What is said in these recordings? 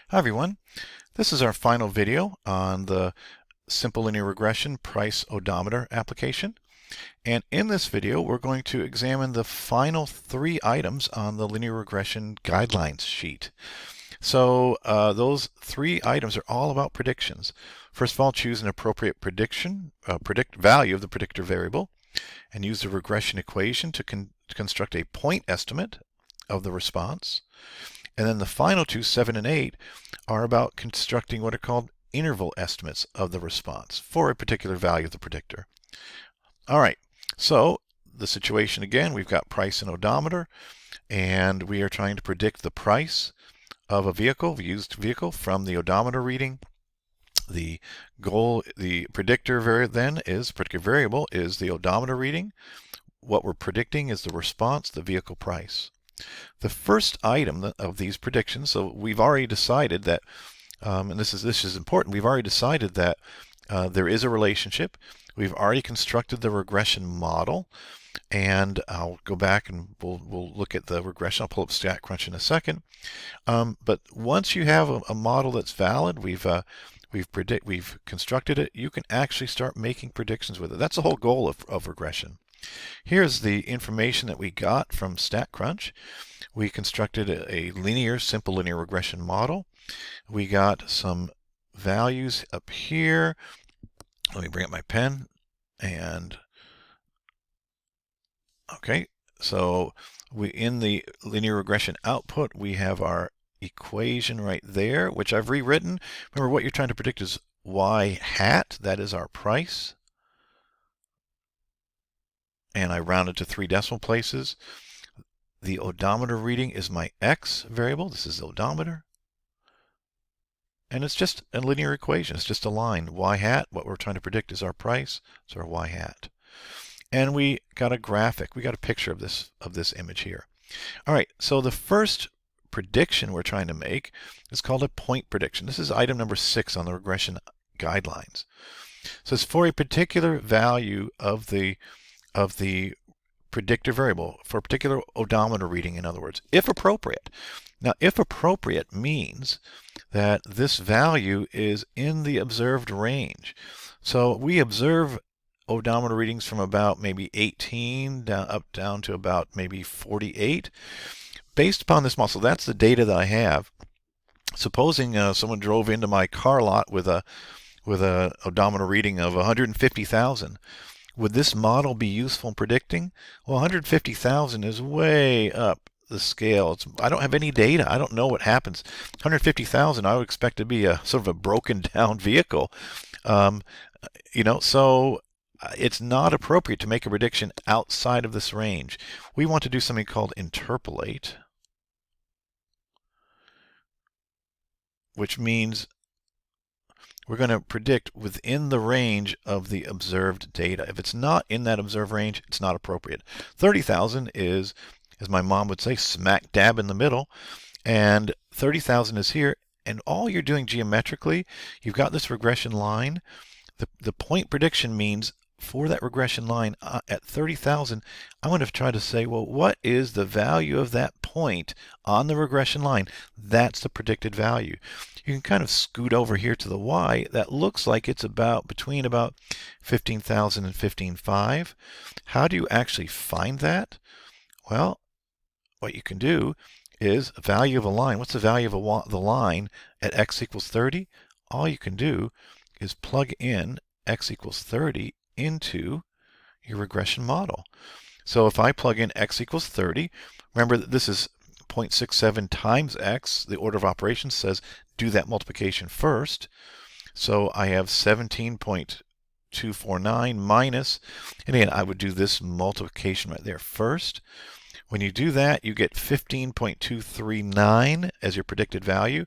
Hi everyone. This is our final video on the simple linear regression price odometer application. And in this video, we're going to examine the final 3 items on the linear regression guidelines sheet. So those 3 items are all about predictions. First of all, choose an appropriate value of the predictor variable and use the regression equation to construct a point estimate of the response. And then the final 2, 7 and 8, are about constructing what are called interval estimates of the response for a particular value of the predictor. All right, so the situation again, we've got price and odometer, and we are trying to predict the price of a used vehicle from the odometer reading. The predictor variable is the odometer reading. What we're predicting is the response, the vehicle price. The first item of these predictions, so we've already decided that, and this is important, we've already decided that there is a relationship. We've already constructed the regression model, and I'll go back and we'll look at the regression. I'll pull up StatCrunch in a second. But once you have a model that's valid, we've constructed it, you can actually start making predictions with it. That's the whole goal of regression. Here's the information that we got from StatCrunch. We constructed a simple linear regression model. We got some values up here. Let me bring up my pen. And okay, so in the linear regression output, we have our equation right there, which I've rewritten. Remember, what you're trying to predict is y hat. That is our price. And I rounded to 3 decimal places. The odometer reading is my x variable. This is the odometer. And it's just a linear equation. It's just a line. Y hat, what we're trying to predict is our price. So our y hat. And we got a graphic. We got a picture of this image here. All right, so the first prediction we're trying to make is called a point prediction. This is item number 6 on the regression guidelines. So it's for a particular value of the predictor variable, for a particular odometer reading, in other words, if appropriate. Now, if appropriate means that this value is in the observed range. So we observe odometer readings from about maybe 18 down to about maybe 48 based upon this model. So that's the data that I have. Supposing someone drove into my car lot with a odometer reading of 150,000. Would this model be useful in predicting? Well, 150,000 is way up the scale. I don't have any data. I don't know what happens. 150,000, I would expect to be a sort of a broken down vehicle. So it's not appropriate to make a prediction outside of this range. We want to do something called interpolate, which means we're going to predict within the range of the observed data. If it's not in that observed range, it's not appropriate. 30,000 is, as my mom would say, smack dab in the middle, and 30,000 is here, and all you're doing geometrically, you've got this regression line. The point prediction means for that regression line at 30,000, I want to try to say, well, what is the value of that point on the regression line? That's the predicted value. You can kind of scoot over here to the y. That looks like it's between about 15,000 and 15,500. How do you actually find that? Well, what you can do is a value of a line. What's the value of the line at x equals 30? All you can do is plug in x equals 30 into your regression model. So if I plug in x equals 30, remember that this is 0.67 times x. The order of operations says do that multiplication first. So I have 17.249 minus, and again, I would do this multiplication right there first. When you do that, you get 15.239 as your predicted value.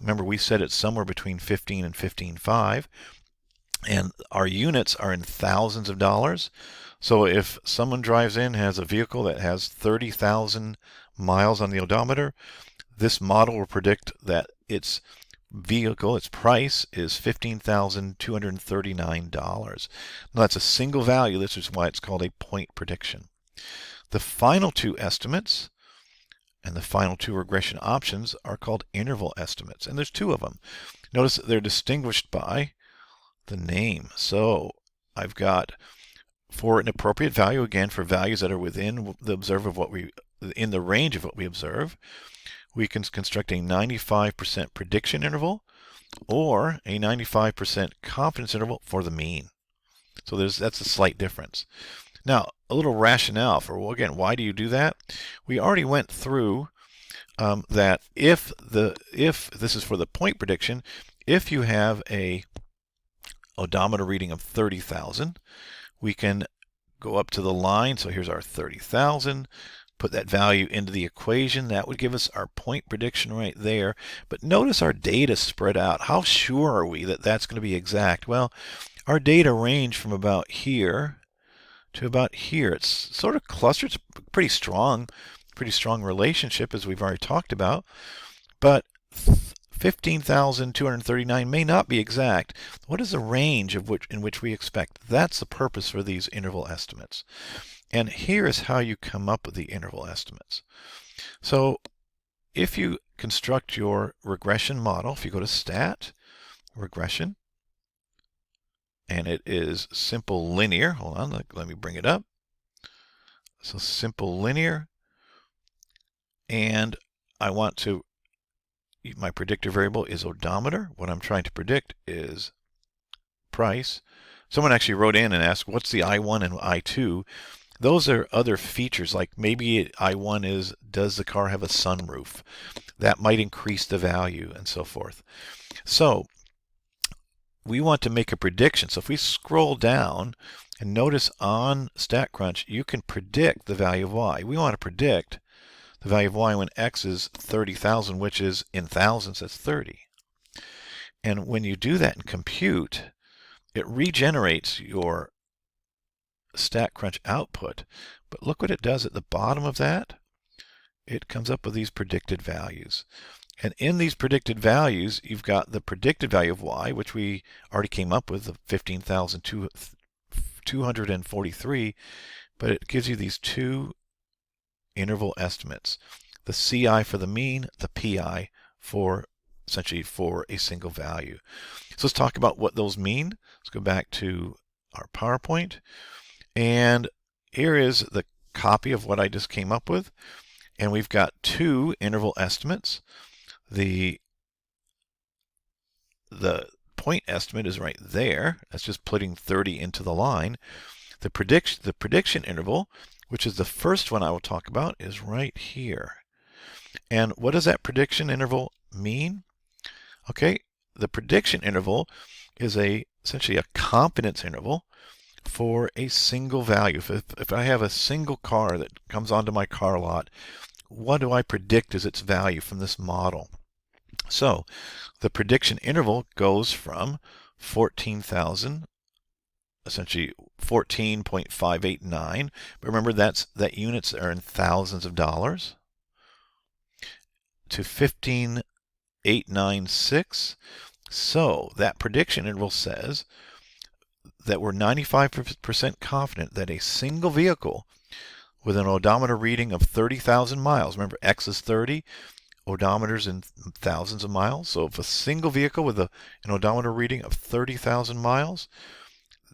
Remember, we said it's somewhere between 15 and 15.5. And our units are in thousands of dollars. So if someone drives in, has a vehicle that has 30,000 miles on the odometer, this model will predict that its price is $15,239. Now that's a single value. This is why it's called a point prediction. The final 2 estimates And the final two regression options are called interval estimates. And there's two of them. Notice that they're distinguished by the name. So I've got for an appropriate value, again, for values that are within the observe of what we, in the range of what we observe, we can construct a 95% prediction interval or a 95% confidence interval for the mean. So that's a slight difference. Now, a little rationale for, well, again, why do you do that? We already went through that if this is for the point prediction, if you have a odometer reading of 30,000, we can go up to the line. So here's our 30,000. Put that value into the equation. That would give us our point prediction right there. But notice our data spread out. How sure are we that that's going to be exact? Well, our data range from about here to about here. It's sort of clustered. It's pretty strong relationship, as we've already talked about. But 15,239 may not be exact. What is the range of in which we expect? That's the purpose for these interval estimates. And here is how you come up with the interval estimates. So if you construct your regression model, if you go to Stat, Regression, and it is simple linear. Hold on, let me bring it up. So simple linear, and I want to, my predictor variable is odometer. What I'm trying to predict is price. Someone actually wrote in and asked, what's the I1 and I2? Those are other features, like maybe I1 is, does the car have a sunroof? That might increase the value and so forth. So we want to make a prediction. So if we scroll down and notice on StatCrunch, you can predict the value of y. We want to predict the value of y when x is 30,000, which is in thousands, that's 30. And when you do that in compute, it regenerates your StatCrunch output. But look what it does at the bottom of that. It comes up with these predicted values. And in these predicted values, you've got the predicted value of y, which we already came up with, the 15,243, but it gives you these two interval estimates, the CI for the mean, the PI for essentially for a single value. So let's talk about what those mean. Let's go back to our PowerPoint, and here is the copy of what I just came up with, and we've got two interval estimates. The point estimate is right there. That's just putting 30 into the line. The prediction interval, which is the first one I will talk about, is right here. And what does that prediction interval mean? Okay, the prediction interval is essentially a confidence interval for a single value. If I have a single car that comes onto my car lot, what do I predict is its value from this model? So the prediction interval goes from 14,000, essentially 14.589. But remember, that units are in thousands of dollars, to 15,896. So that prediction interval says that we're 95% confident that a single vehicle with an odometer reading of 30,000 miles, remember X is 30, odometers in thousands of miles. So if a single vehicle with an odometer reading of 30,000 miles,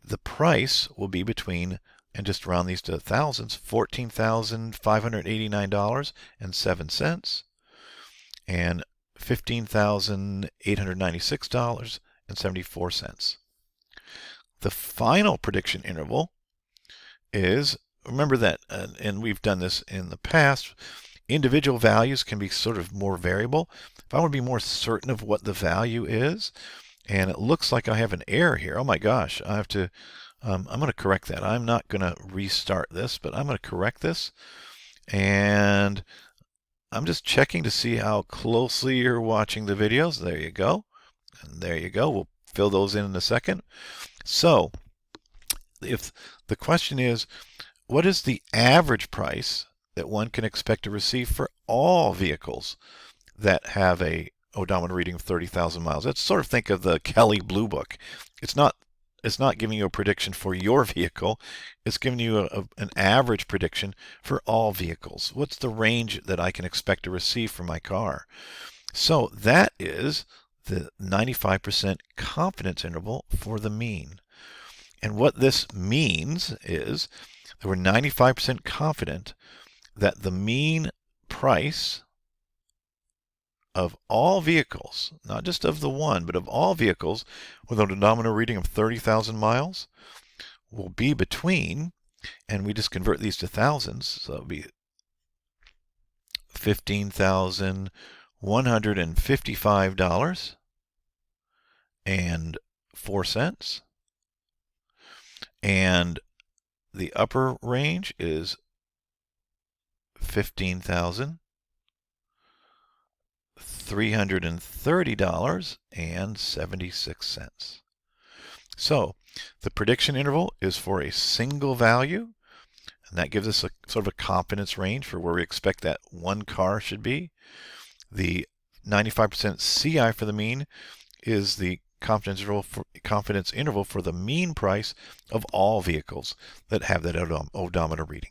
the price will be between, and just round these to thousands, $14,589.07 and $15,896.74. The final prediction interval is, remember that, and we've done this in the past, individual values can be sort of more variable. If I want to be more certain of what the value is, and it looks like I have an error here, oh my gosh, I have to, I'm going to correct that. I'm not going to restart this, but I'm going to correct this. And I'm just checking to see how closely you're watching the videos. There you go. And there you go. We'll fill those in a second. So if the question is, what is the average price that one can expect to receive for all vehicles that have a odometer reading of 30,000 miles? Let's sort of think of the Kelly Blue Book. It's not it's not giving you a prediction for your vehicle. It's giving you an average prediction for all vehicles. What's the range that I can expect to receive from my car? So that is the 95% confidence interval for the mean. And what this means is that we're 95% confident that the mean price of all vehicles, not just of the one, but of all vehicles with a odometer reading of 30,000 miles will be between, and we just convert these to thousands, so it'll be $15,155.04. And the upper range is $15,330.76. So the prediction interval is for a single value, and that gives us a sort of a confidence range for where we expect that one car should be. The 95% CI for the mean is the confidence interval for the mean price of all vehicles that have that odometer reading.